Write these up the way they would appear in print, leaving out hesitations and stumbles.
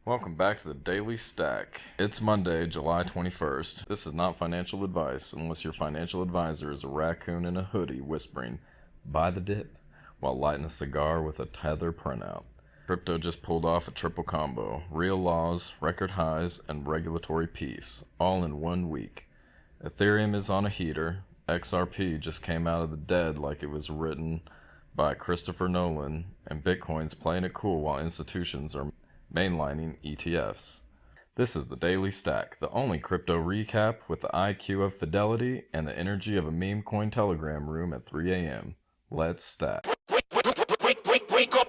Welcome back to the Daily Stack. It's Monday, July 21st. This is not financial advice unless your financial advisor is a raccoon in a hoodie whispering, "Buy the dip," while lighting a cigar with a Tether printout. Crypto just pulled off a triple combo. Real laws, record highs, and regulatory peace, all in 1 week. Ethereum is on a heater. XRP just came out of the dead like it was written by Christopher Nolan, and Bitcoin's playing it cool while institutions are mainlining ETFs. This is the Daily Stack, the only crypto recap with the IQ of fidelity and the energy of a meme coin telegram room at 3 a.m. Let's stack. Wake up.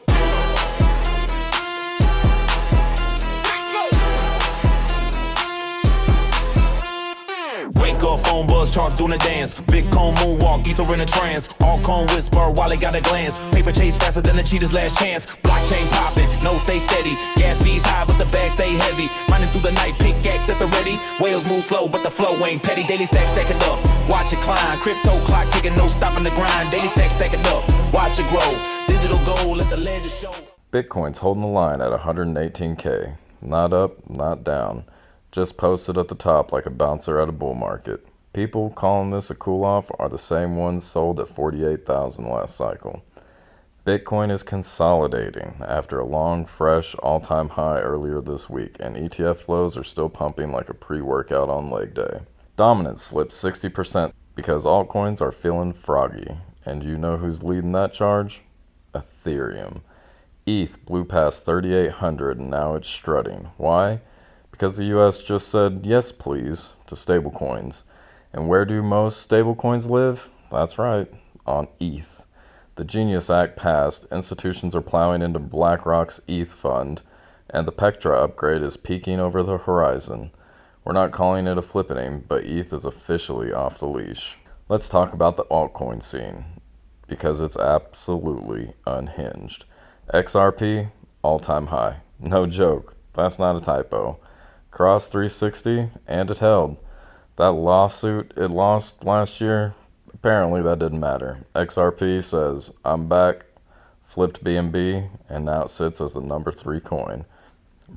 Wake up, phone buzz, charts doing a dance. Bitcoin moonwalk, ether in a trance. Altcoin whisper while they got a glance. Paper chase faster than the cheater's last chance. Blockchain popping, no stay steady. Gas fees high, but the bag stay heavy. Mining through the night, pickaxe at the ready. Whales move slow, but the flow ain't petty. Daily stack stacking up, watch it climb. Crypto clock ticking, no stopping the grind. Daily stack stacking up, watch it grow. Digital gold, let the ledger show. Bitcoin's holding the line at 118K. Not up, not down. Just posted at the top like a bouncer at a bull market. People calling this a cool-off are the same ones sold at 48,000 last cycle. Bitcoin is consolidating after a long, fresh, all-time high earlier this week, and ETF flows are still pumping like a pre-workout on leg day. Dominance slipped 60% because altcoins are feeling froggy. And you know who's leading that charge? Ethereum. ETH blew past 3,800 and now it's strutting. Why? Because the US just said yes please to stablecoins. And where do most stablecoins live? That's right, on ETH. The Genius Act passed, institutions are plowing into BlackRock's ETH fund, and the Pectra upgrade is peeking over the horizon. We're not calling it a flippening, but ETH is officially off the leash. Let's talk about the altcoin scene, because it's absolutely unhinged. XRP, all-time high. No joke, that's not a typo. Crossed 360, and it held. That lawsuit it lost last year, apparently that didn't matter. XRP says, "I'm back," flipped BNB, and now it sits as the number 3 coin.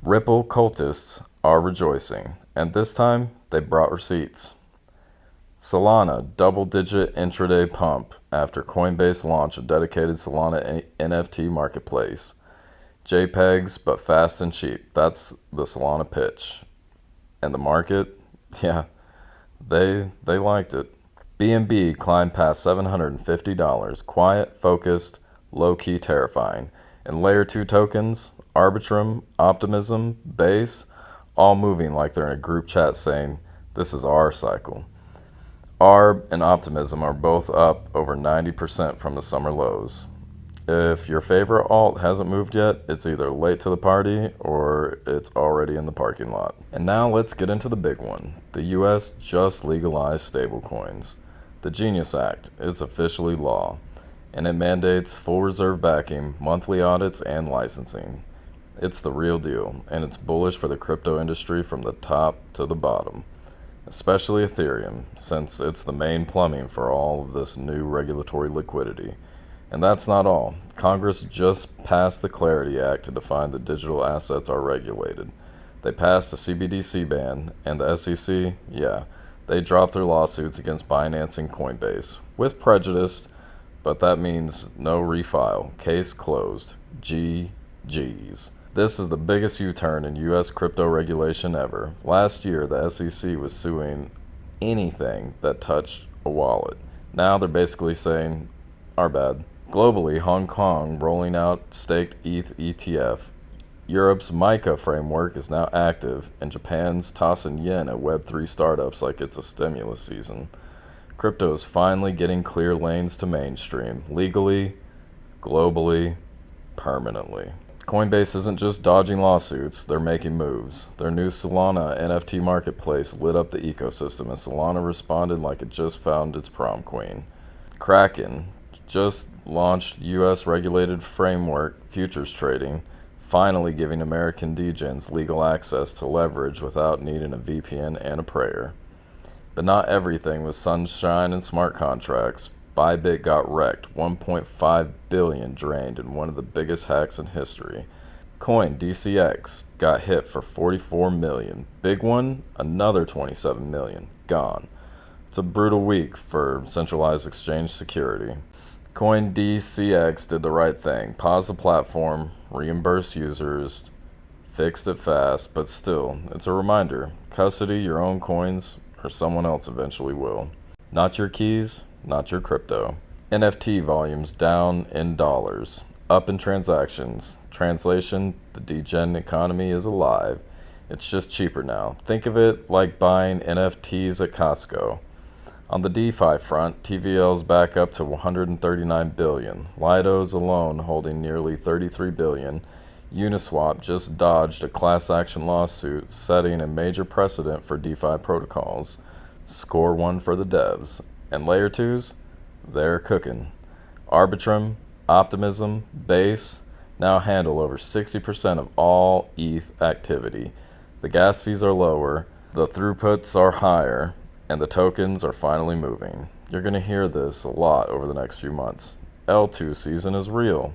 Ripple cultists are rejoicing, and this time they brought receipts. Solana, double-digit intraday pump after Coinbase launched a dedicated Solana NFT marketplace. JPEGs, but fast and cheap. That's the Solana pitch. And the market, yeah, they liked it. BNB climbed past $750. Quiet, focused, low-key terrifying. And layer 2 tokens, Arbitrum, Optimism, Base, all moving like they're in a group chat saying, "This is our cycle." ARB and Optimism are both up over 90% from the summer lows. If your favorite alt hasn't moved yet, it's either late to the party or it's already in the parking lot. And now let's get into the big one. The US just legalized stablecoins. The Genius Act is officially law, and it mandates full reserve backing, monthly audits, and licensing. It's the real deal, and it's bullish for the crypto industry from the top to the bottom, especially Ethereum, since it's the main plumbing for all of this new regulatory liquidity. And that's not all. Congress just passed the Clarity Act to define that digital assets are regulated. They passed the CBDC ban, and the SEC, they dropped their lawsuits against Binance and Coinbase. With prejudice, but that means no refile. Case closed. GG's. This is the biggest U-turn in U.S. crypto regulation ever. Last year, the SEC was suing anything that touched a wallet. Now they're basically saying, our bad. Globally, Hong Kong rolling out staked ETH ETF. Europe's MiCA framework is now active, and Japan's tossing yen at Web3 startups like it's a stimulus season. Crypto is finally getting clear lanes to mainstream, legally, globally, permanently. Coinbase isn't just dodging lawsuits, they're making moves. Their new Solana NFT marketplace lit up the ecosystem, and Solana responded like it just found its prom queen. Kraken just launched U.S. regulated framework futures trading, finally giving American degens legal access to leverage without needing a VPN and a prayer. But not everything was sunshine and smart contracts. Bybit got wrecked, 1.5 billion drained in one of the biggest hacks in history. Coin DCX got hit for 44 million. Big one, another 27 million. Gone. It's a brutal week for centralized exchange security. Coin DCX did the right thing. Paused the platform, reimbursed users, fixed it fast, but still, it's a reminder. Custody your own coins or someone else eventually will. Not your keys, not your crypto. NFT volumes down in dollars, up in transactions. Translation, the degen economy is alive. It's just cheaper now. Think of it like buying NFTs at Costco. On the DeFi front, TVL's back up to 139 billion. Lido's alone holding nearly 33 billion. Uniswap just dodged a class action lawsuit, setting a major precedent for DeFi protocols. Score one for the devs. And layer 2s? They're cooking. Arbitrum, Optimism, Base now handle over 60% of all ETH activity. The gas fees are lower, the throughputs are higher, and the tokens are finally moving. You're going to hear this a lot over the next few months. L2 season is real,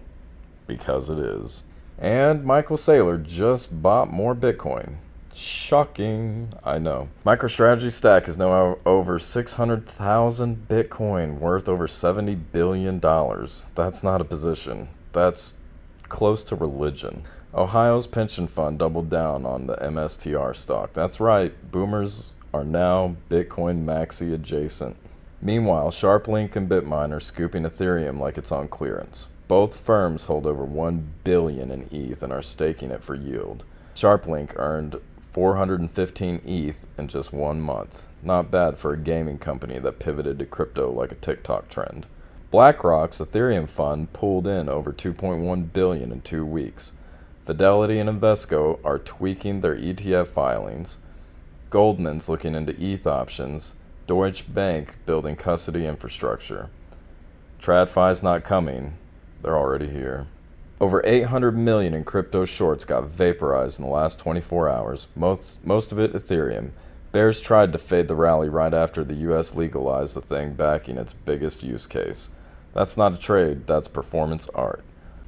because it is. And Michael Saylor just bought more Bitcoin. Shocking, I know. MicroStrategy stack is now over 600,000 Bitcoin, worth over $70 billion. That's not a position. That's close to religion. Ohio's pension fund doubled down on the MSTR stock. That's right, boomers are now Bitcoin maxi adjacent. Meanwhile, SharpLink and Bitmine are scooping Ethereum like it's on clearance. Both firms hold over 1 billion in ETH and are staking it for yield. SharpLink earned 415 ETH in just 1 month. Not bad for a gaming company that pivoted to crypto like a TikTok trend. BlackRock's Ethereum fund pulled in over 2.1 billion in 2 weeks. Fidelity and Invesco are tweaking their ETF filings. Goldman's looking into ETH options. Deutsche Bank building custody infrastructure. TradFi's not coming. They're already here. Over 800 million in crypto shorts got vaporized in the last 24 hours, most of it Ethereum. Bears tried to fade the rally right after the US legalized the thing backing its biggest use case. That's not a trade, that's performance art.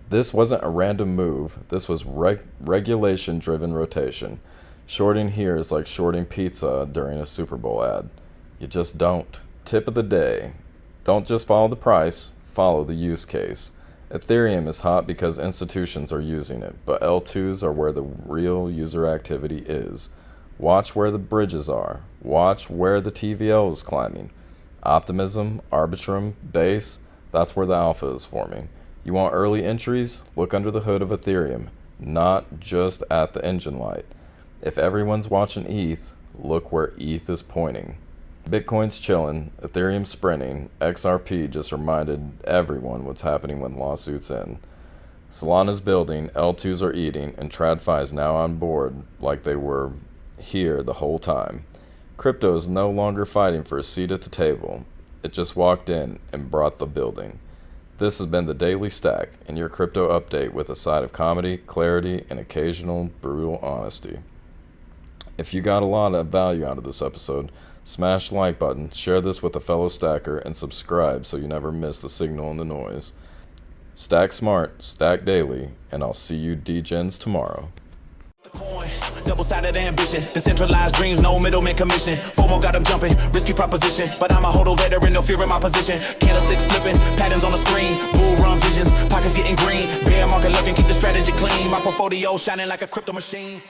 This wasn't a random move, this was regulation-driven rotation. Shorting here is like shorting pizza during a Super Bowl ad. You just don't. Tip of the day. Don't just follow the price, follow the use case. Ethereum is hot because institutions are using it, but L2s are where the real user activity is. Watch where the bridges are. Watch where the TVL is climbing. Optimism, Arbitrum, Base, that's where the alpha is forming. You want early entries? Look under the hood of Ethereum, not just at the engine light. If everyone's watching ETH, look where ETH is pointing. Bitcoin's chilling, Ethereum's sprinting, XRP just reminded everyone what's happening when lawsuits end. Solana's building, L2s are eating, and TradFi is now on board like they were here the whole time. Crypto is no longer fighting for a seat at the table. It just walked in and brought the building. This has been the Daily Stack, and your crypto update with a side of comedy, clarity, and occasional brutal honesty. If you got a lot of value out of this episode, smash the like button, share this with a fellow stacker, and subscribe so you never miss the signal and the noise. Stack smart, stack daily, and I'll see you degens tomorrow. Double-sided ambition, decentralized dreams, no middleman commission. FOMO got them jumping, risky proposition, but I'm a hodl veteran, no fear in my position. Candlesticks flipping, patterns on the screen, bull run visions, pockets getting green. Bear market looking, keep the strategy clean. My portfolio shining like a crypto machine.